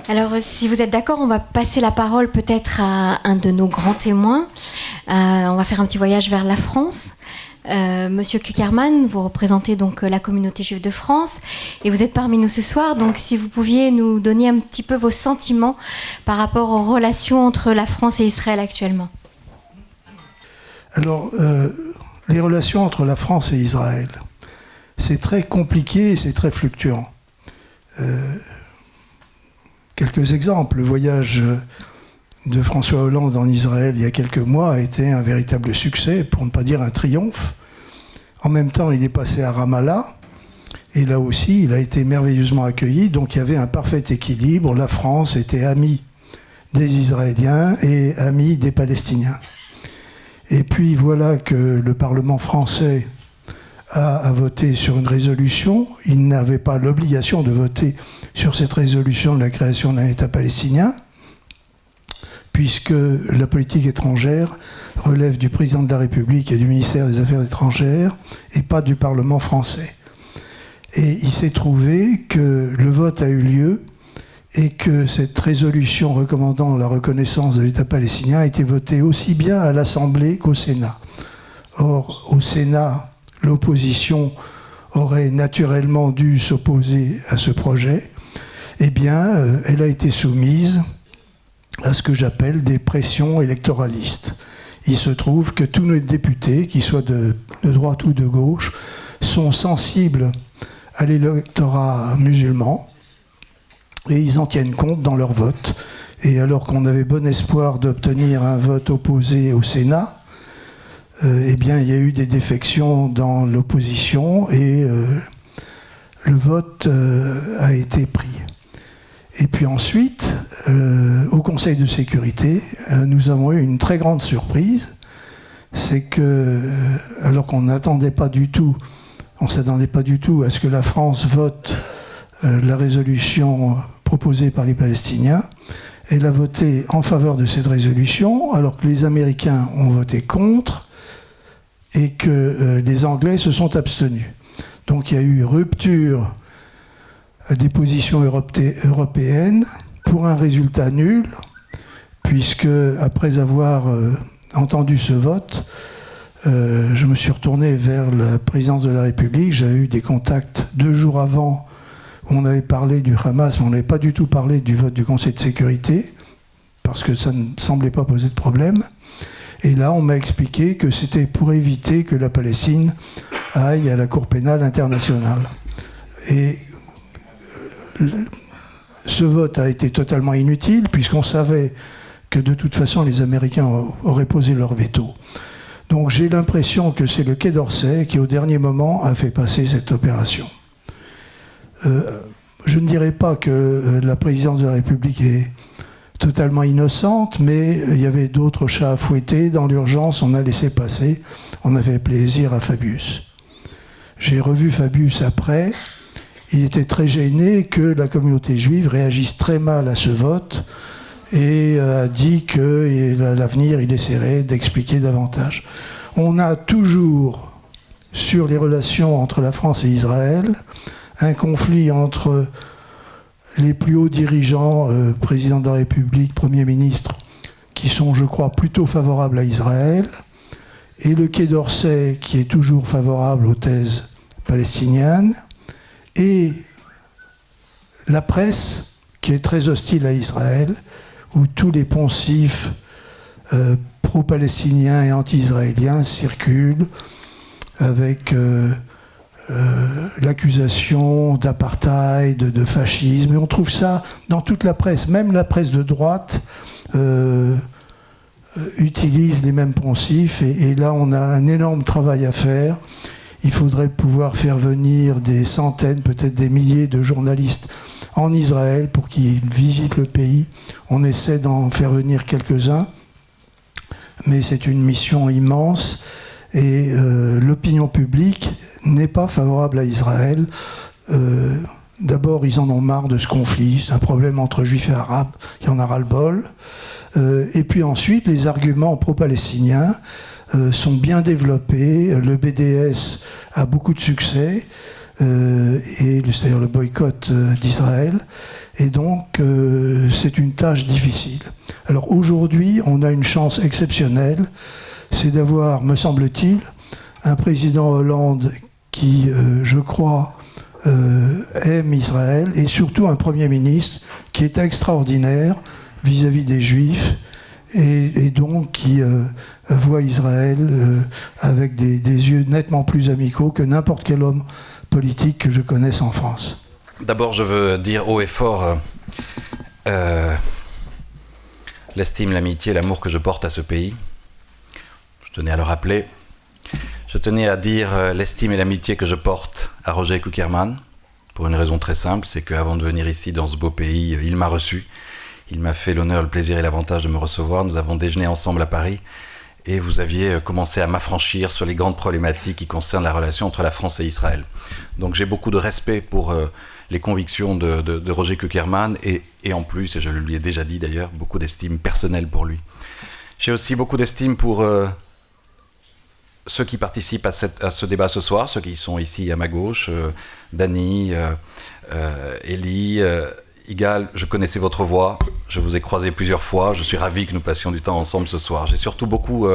Alors, si vous êtes d'accord, on va passer la parole peut-être à un de nos grands témoins. On va faire un petit voyage vers la France. Monsieur Kuckerman, vous représentez donc la communauté juive de France et vous êtes parmi nous ce soir. Donc, si vous pouviez nous donner un petit peu vos sentiments par rapport aux relations entre la France et Israël actuellement. Alors, les relations entre la France et Israël, c'est très compliqué et c'est très fluctuant. Quelques exemples. Le voyage de François Hollande en Israël il y a quelques mois a été un véritable succès, pour ne pas dire un triomphe. En même temps, il est passé à Ramallah, et là aussi, il a été merveilleusement accueilli. Donc il y avait un parfait équilibre. La France était amie des Israéliens et amie des Palestiniens. Et puis voilà que le Parlement français a voté sur une résolution. Il n'avait pas l'obligation de voter sur cette résolution de la création d'un État palestinien, puisque la politique étrangère relève du président de la République et du ministère des Affaires étrangères, et pas du Parlement français. Et il s'est trouvé que le vote a eu lieu, et que cette résolution recommandant la reconnaissance de l'État palestinien a été votée aussi bien à l'Assemblée qu'au Sénat. Or, au Sénat, l'opposition aurait naturellement dû s'opposer à ce projet. Eh bien, elle a été soumise à ce que j'appelle des pressions électoralistes. Il se trouve que tous nos députés, qu'ils soient de droite ou de gauche, sont sensibles à l'électorat musulman et ils en tiennent compte dans leur vote. Et alors qu'on avait bon espoir d'obtenir un vote opposé au Sénat, eh bien, il y a eu des défections dans l'opposition et le vote a été pris. Et puis ensuite, au Conseil de sécurité, nous avons eu une très grande surprise. C'est que, alors qu'on n'attendait pas du tout, on ne s'attendait pas du tout à ce que la France vote la résolution proposée par les Palestiniens, elle a voté en faveur de cette résolution, alors que les Américains ont voté contre et que les Anglais se sont abstenus. Donc il y a eu rupture des positions européennes pour un résultat nul, puisque après avoir entendu ce vote, je me suis retourné vers la présidence de la République. J'avais eu des contacts 2 jours avant où on avait parlé du Hamas, mais on n'avait pas du tout parlé du vote du Conseil de sécurité, parce que ça ne semblait pas poser de problème. Et là, on m'a expliqué que c'était pour éviter que la Palestine aille à la Cour pénale internationale. Et ce vote a été totalement inutile, puisqu'on savait que de toute façon les Américains auraient posé leur veto. Donc j'ai l'impression que c'est le Quai d'Orsay qui au dernier moment a fait passer cette opération. Je ne dirais pas que la présidence de la République est totalement innocente, mais il y avait d'autres chats à fouetter. Dans l'urgence, on a laissé passer, on a fait plaisir à Fabius. J'ai revu Fabius après. Il était très gêné que la communauté juive réagisse très mal à ce vote et a dit qu'à l'avenir, il essaierait d'expliquer davantage. On a toujours, sur les relations entre la France et Israël, un conflit entre les plus hauts dirigeants, président de la République, Premier ministre, qui sont, je crois, plutôt favorables à Israël, et le Quai d'Orsay, qui est toujours favorable aux thèses palestiniennes, et la presse, qui est très hostile à Israël, où tous les poncifs pro-palestiniens et anti-israéliens circulent avec l'accusation d'apartheid, de fascisme. Et on trouve ça dans toute la presse. Même la presse de droite utilise les mêmes poncifs. Et là, on a un énorme travail à faire. Il faudrait pouvoir faire venir des centaines, peut-être des milliers de journalistes en Israël pour qu'ils visitent le pays. On essaie d'en faire venir quelques-uns, mais c'est une mission immense et l'opinion publique n'est pas favorable à Israël. D'abord, ils en ont marre de ce conflit, c'est un problème entre juifs et arabes, il y en a ras-le-bol. Et puis ensuite, les arguments pro-palestiniens sont bien développés, le BDS a beaucoup de succès. c'est-à-dire le boycott d'Israël. Et donc, c'est une tâche difficile. Alors aujourd'hui, on a une chance exceptionnelle, c'est d'avoir, me semble-t-il, un président Hollande qui, je crois, aime Israël, et surtout un Premier ministre qui est extraordinaire vis-à-vis des Juifs, et donc qui voit Israël avec des yeux nettement plus amicaux que n'importe quel homme politique que je connaisse en France. D'abord, je veux dire haut et fort l'estime, l'amitié, l'amour que je porte à ce pays. Je tenais à le rappeler. Je tenais à dire l'estime et l'amitié que je porte à Roger Kuckerman, pour une raison très simple, c'est qu'avant de venir ici, dans ce beau pays, il m'a reçu. Il m'a fait l'honneur, le plaisir et l'avantage de me recevoir. Nous avons déjeuné ensemble à Paris et vous aviez commencé à m'affranchir sur les grandes problématiques qui concernent la relation entre la France et Israël. Donc j'ai beaucoup de respect pour les convictions de Roger Kuckerman et en plus, et je le lui ai déjà dit d'ailleurs, beaucoup d'estime personnelle pour lui. J'ai aussi beaucoup d'estime pour ceux qui participent à ce débat ce soir, ceux qui sont ici à ma gauche, Dany, Elie, Igal, je connaissais votre voix, je vous ai croisé plusieurs fois, je suis ravi que nous passions du temps ensemble ce soir. J'ai surtout beaucoup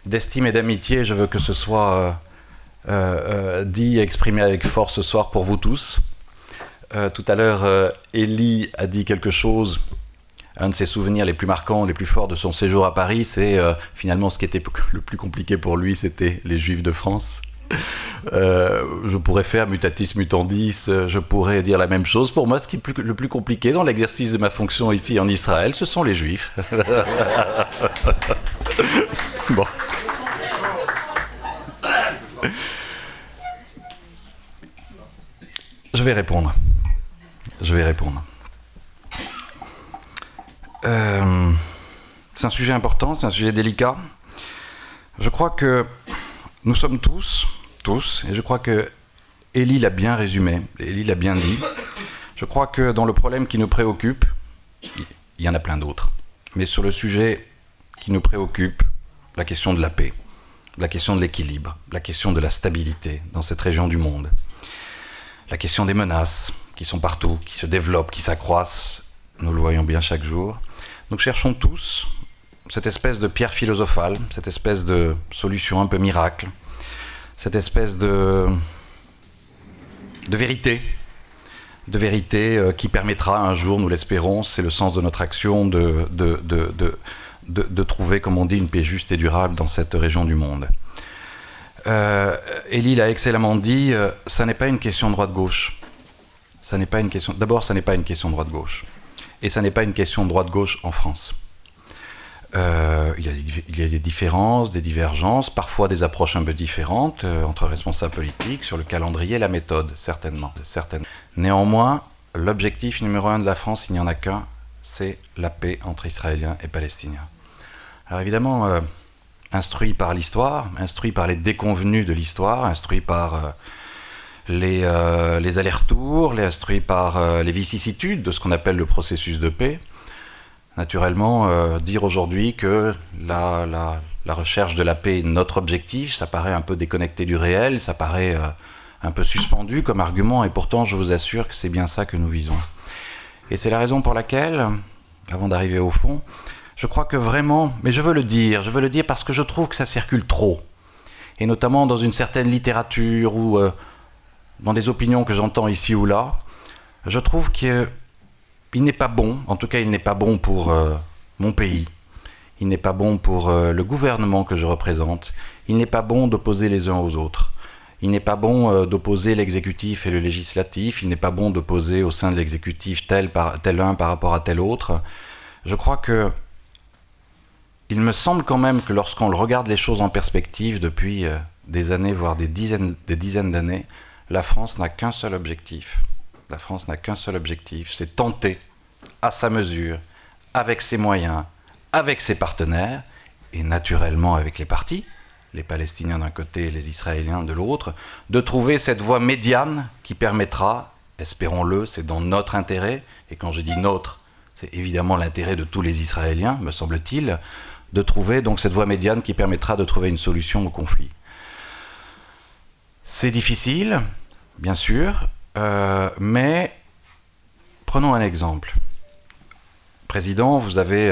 d'estime et d'amitié, je veux que ce soit dit et exprimé avec force ce soir pour vous tous. Tout à l'heure, Elie a dit quelque chose, un de ses souvenirs les plus marquants, les plus forts de son séjour à Paris, c'est finalement ce qui était le plus compliqué pour lui, c'était les Juifs de France. Je pourrais faire mutatis mutandis, je pourrais dire la même chose. Pour moi, ce qui est le plus compliqué dans l'exercice de ma fonction ici en Israël, ce sont les Juifs. Bon. Je vais répondre. C'est un sujet important, c'est un sujet délicat. Je crois que nous sommes tous, et je crois que Elie l'a bien résumé, Elie l'a bien dit. Je crois que dans le problème qui nous préoccupe, il y en a plein d'autres, mais sur le sujet qui nous préoccupe, la question de la paix, la question de l'équilibre, la question de la stabilité dans cette région du monde, la question des menaces qui sont partout, qui se développent, qui s'accroissent, nous le voyons bien chaque jour. Nous cherchons tous cette espèce de pierre philosophale, cette espèce de solution un peu miracle, cette espèce de vérité qui permettra un jour, nous l'espérons, c'est le sens de notre action, de trouver, comme on dit, une paix juste et durable dans cette région du monde. Elie l'a excellemment dit, ça n'est pas une question droite-gauche. D'abord, ça n'est pas une question droite-gauche. Et ça n'est pas une question droite-gauche en France. Il y a des différences, des divergences, parfois des approches un peu différentes entre responsables politiques sur le calendrier et la méthode, certainement. Néanmoins, l'objectif numéro 1 de la France, il n'y en a qu'un, c'est la paix entre Israéliens et Palestiniens. Alors évidemment, instruit par l'histoire, instruit par les déconvenus de l'histoire, instruit par les allers-retours, instruit par les vicissitudes de ce qu'on appelle le processus de paix. Naturellement, dire aujourd'hui que la recherche de la paix est notre objectif, ça paraît un peu déconnecté du réel, ça paraît un peu suspendu comme argument, et pourtant je vous assure que c'est bien ça que nous visons. Et c'est la raison pour laquelle, avant d'arriver au fond, je crois que vraiment, mais je veux le dire parce que je trouve que ça circule trop, et notamment dans une certaine littérature ou dans des opinions que j'entends ici ou là, je trouve qu'il n'est pas bon, en tout cas il n'est pas bon pour mon pays, il n'est pas bon pour le gouvernement que je représente, il n'est pas bon d'opposer les uns aux autres, il n'est pas bon d'opposer l'exécutif et le législatif, il n'est pas bon d'opposer au sein de l'exécutif tel un par rapport à tel autre. Je crois que il me semble quand même que lorsqu'on regarde les choses en perspective depuis des années, voire des dizaines d'années, la France n'a qu'un seul objectif. La France n'a qu'un seul objectif, c'est tenter, à sa mesure, avec ses moyens, avec ses partenaires, et naturellement avec les partis, les Palestiniens d'un côté et les Israéliens de l'autre, de trouver cette voie médiane qui permettra, espérons-le, c'est dans notre intérêt, et quand je dis notre, c'est évidemment l'intérêt de tous les Israéliens, me semble-t-il, de trouver donc cette voie médiane qui permettra de trouver une solution au conflit. C'est difficile, bien sûr, mais prenons un exemple. Président, vous avez,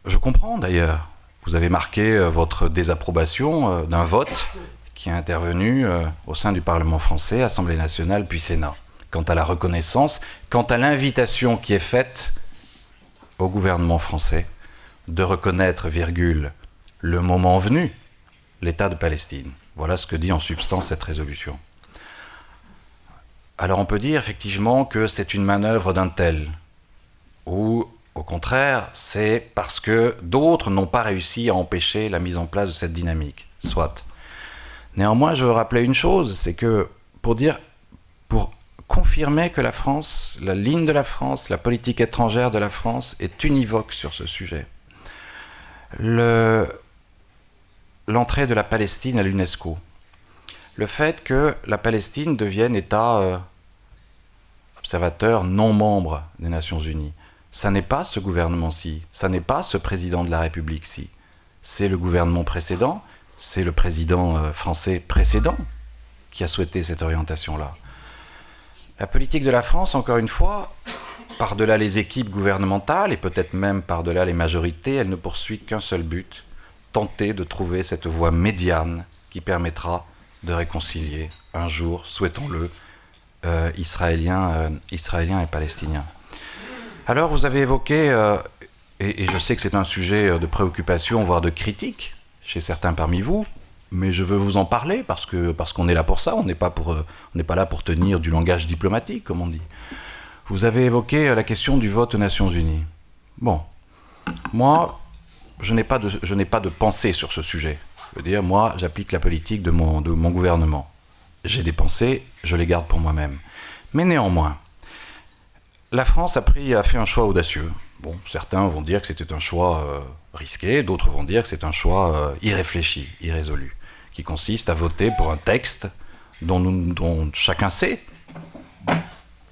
je comprends d'ailleurs, vous avez marqué votre désapprobation d'un vote qui est intervenu au sein du Parlement français, Assemblée nationale, puis Sénat, quant à la reconnaissance, quant à l'invitation qui est faite au gouvernement français de reconnaître, virgule, le moment venu, l'État de Palestine. Voilà ce que dit en substance cette résolution. Alors on peut dire effectivement que c'est une manœuvre d'un tel, ou au contraire, c'est parce que d'autres n'ont pas réussi à empêcher la mise en place de cette dynamique. Soit. Néanmoins, je veux rappeler une chose, c'est que pour confirmer que la France, la ligne de la France, la politique étrangère de la France est univoque sur ce sujet. L'entrée de la Palestine à l'UNESCO, le fait que la Palestine devienne État observateur non membre des Nations Unies, ça n'est pas ce gouvernement-ci, ça n'est pas ce président de la République-ci, c'est le gouvernement précédent, c'est le président français précédent qui a souhaité cette orientation-là. La politique de la France, encore une fois, par-delà les équipes gouvernementales et peut-être même par-delà les majorités, elle ne poursuit qu'un seul but, tenter de trouver cette voie médiane qui permettra de réconcilier un jour, souhaitons-le, Israéliens et Palestiniens. Alors vous avez évoqué, et je sais que c'est un sujet de préoccupation, voire de critique chez certains parmi vous, mais je veux vous en parler parce qu'on est là pour ça, on n'est pas là pour tenir du langage diplomatique, comme on dit. Vous avez évoqué la question du vote aux Nations Unies. Bon, moi, je n'ai pas de pensée sur ce sujet. Je veux dire, moi, j'applique la politique de mon gouvernement. J'ai des pensées, je les garde pour moi-même. Mais néanmoins, la France a fait un choix audacieux. Bon, certains vont dire que c'était un choix risqué, d'autres vont dire que c'est un choix irréfléchi, irrésolu, qui consiste à voter pour un texte dont chacun sait,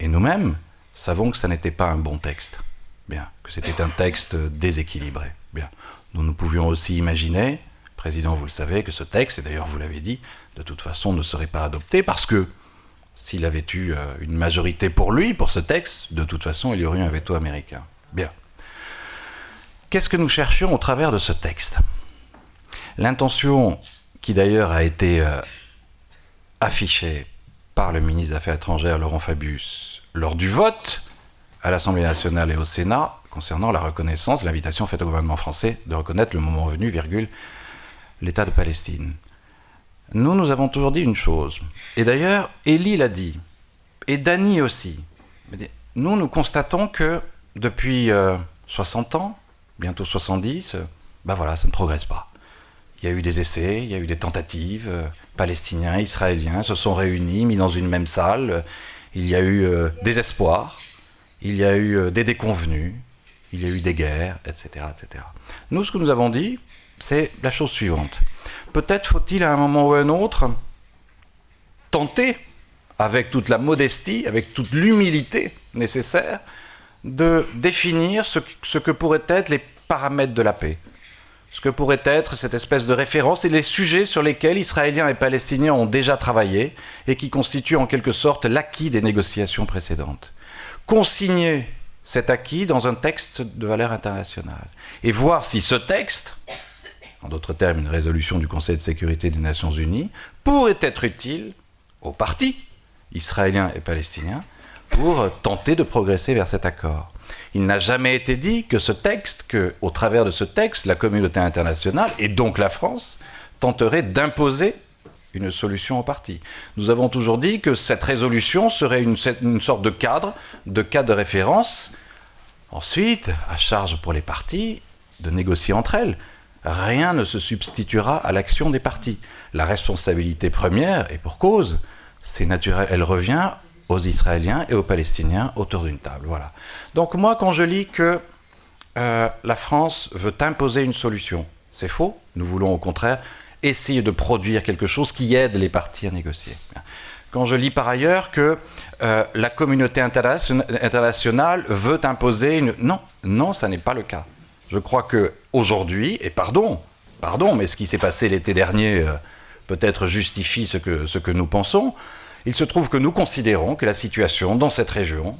et nous-mêmes savons que ça n'était pas un bon texte, bien, que c'était un texte déséquilibré. Bien. Nous pouvions aussi imaginer, Président, vous le savez, que ce texte, et d'ailleurs vous l'avez dit, de toute façon ne serait pas adopté parce que s'il avait eu une majorité pour lui, pour ce texte, de toute façon il y aurait eu un veto américain. Bien. Qu'est-ce que nous cherchions au travers de ce texte ? L'intention, qui d'ailleurs a été affichée par le ministre des Affaires étrangères, Laurent Fabius, lors du vote à l'Assemblée nationale et au Sénat, concernant la reconnaissance, l'invitation faite au gouvernement français de reconnaître le moment venu, virgule, l'État de Palestine. Nous avons toujours dit une chose, et d'ailleurs, Élie l'a dit, et Dany aussi. Nous constatons que depuis 60 ans, bientôt 70, voilà, ça ne progresse pas. Il y a eu des essais, il y a eu des tentatives, Palestiniens, Israéliens se sont réunis, mis dans une même salle, il y a eu des espoirs, il y a eu des déconvenus, il y a eu des guerres, etc., etc. Nous, ce que nous avons dit, c'est la chose suivante. Peut-être faut-il à un moment ou à un autre tenter, avec toute la modestie, avec toute l'humilité nécessaire, de définir ce que pourraient être les paramètres de la paix. Ce que pourrait être cette espèce de référence et les sujets sur lesquels Israéliens et Palestiniens ont déjà travaillé et qui constituent en quelque sorte l'acquis des négociations précédentes. Consigner cet acquis dans un texte de valeur internationale et voir si ce texte, en d'autres termes une résolution du Conseil de sécurité des Nations Unies, pourrait être utile aux partis israéliens et palestiniens pour tenter de progresser vers cet accord. Il n'a jamais été dit que ce texte, qu'au travers de ce texte, la communauté internationale, et donc la France, tenterait d'imposer une solution aux partis. Nous avons toujours dit que cette résolution serait une sorte de cadre de référence. Ensuite, à charge pour les partis de négocier entre elles. Rien ne se substituera à l'action des partis. La responsabilité première, et pour cause, c'est naturel, elle revient aux Israéliens et aux Palestiniens autour d'une table. Voilà. Donc moi, quand je lis que la France veut imposer une solution, c'est faux. Nous voulons au contraire essayer de produire quelque chose qui aide les partis à négocier. Quand je lis par ailleurs que la communauté internationale veut imposer une... Non, ça n'est pas le cas. Je crois qu'aujourd'hui, et pardon, mais ce qui s'est passé l'été dernier peut-être justifie ce que nous pensons, Il se trouve que nous considérons que la situation dans cette région,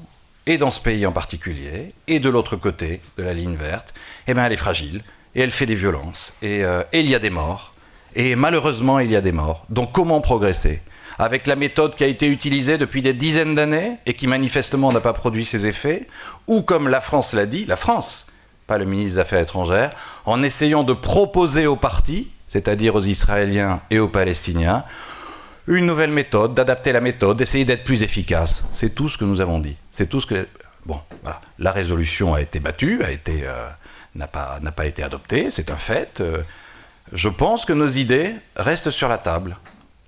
et dans ce pays en particulier, et de l'autre côté de la ligne verte, eh bien, elle est fragile, et elle fait des violences, et il y a des morts, et malheureusement, il y a des morts. Donc comment progresser ? Avec la méthode qui a été utilisée depuis des dizaines d'années, et qui manifestement n'a pas produit ses effets, ou comme la France l'a dit, la France, pas le ministre des Affaires étrangères, en essayant de proposer aux partis, c'est-à-dire aux Israéliens et aux Palestiniens, une nouvelle méthode, d'adapter la méthode, d'essayer d'être plus efficace. C'est tout ce que nous avons dit. C'est tout ce que... Bon, voilà. La résolution a été battue, n'a pas été adoptée, c'est un fait. Je pense que nos idées restent sur la table.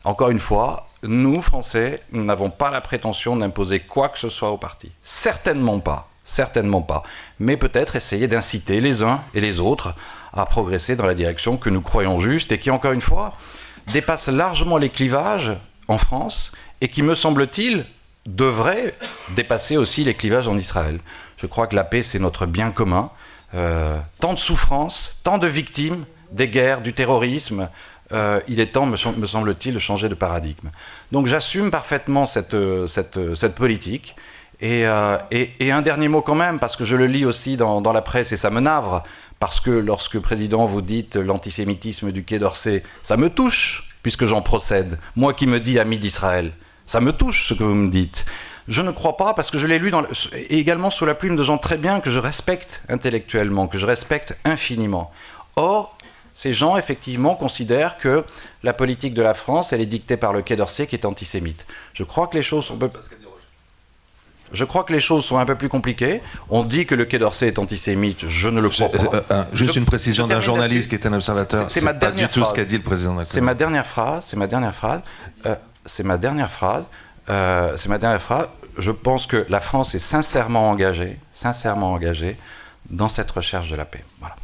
Encore une fois, nous, Français, nous n'avons pas la prétention d'imposer quoi que ce soit aux partis. Certainement pas. Certainement pas. Mais peut-être essayer d'inciter les uns et les autres à progresser dans la direction que nous croyons juste et qui, encore une fois, dépasse largement les clivages en France et qui, me semble-t-il, devrait dépasser aussi les clivages en Israël. Je crois que la paix, c'est notre bien commun. Tant de souffrances, tant de victimes des guerres, du terrorisme. Il est temps, me semble-t-il, de changer de paradigme. Donc j'assume parfaitement cette politique. Et un dernier mot quand même, parce que je le lis aussi dans la presse et ça me navre. Parce que lorsque, Président, vous dites l'antisémitisme du Quai d'Orsay, ça me touche, puisque j'en procède. Moi qui me dis ami d'Israël, ça me touche ce que vous me dites. Je ne crois pas, parce que je l'ai lu et également sous la plume de gens très bien que je respecte intellectuellement, que je respecte infiniment. Or, ces gens, effectivement, considèrent que la politique de la France, elle est dictée par le Quai d'Orsay qui est antisémite. Je crois que les choses sont un peu plus compliquées. On dit que le Quai d'Orsay est antisémite, je ne le crois pas. Juste une précision d'un journaliste qui est un observateur. C'est pas du tout ce qu'a dit le président de la République. C'est ma dernière phrase. Je pense que la France est sincèrement engagée dans cette recherche de la paix. Voilà.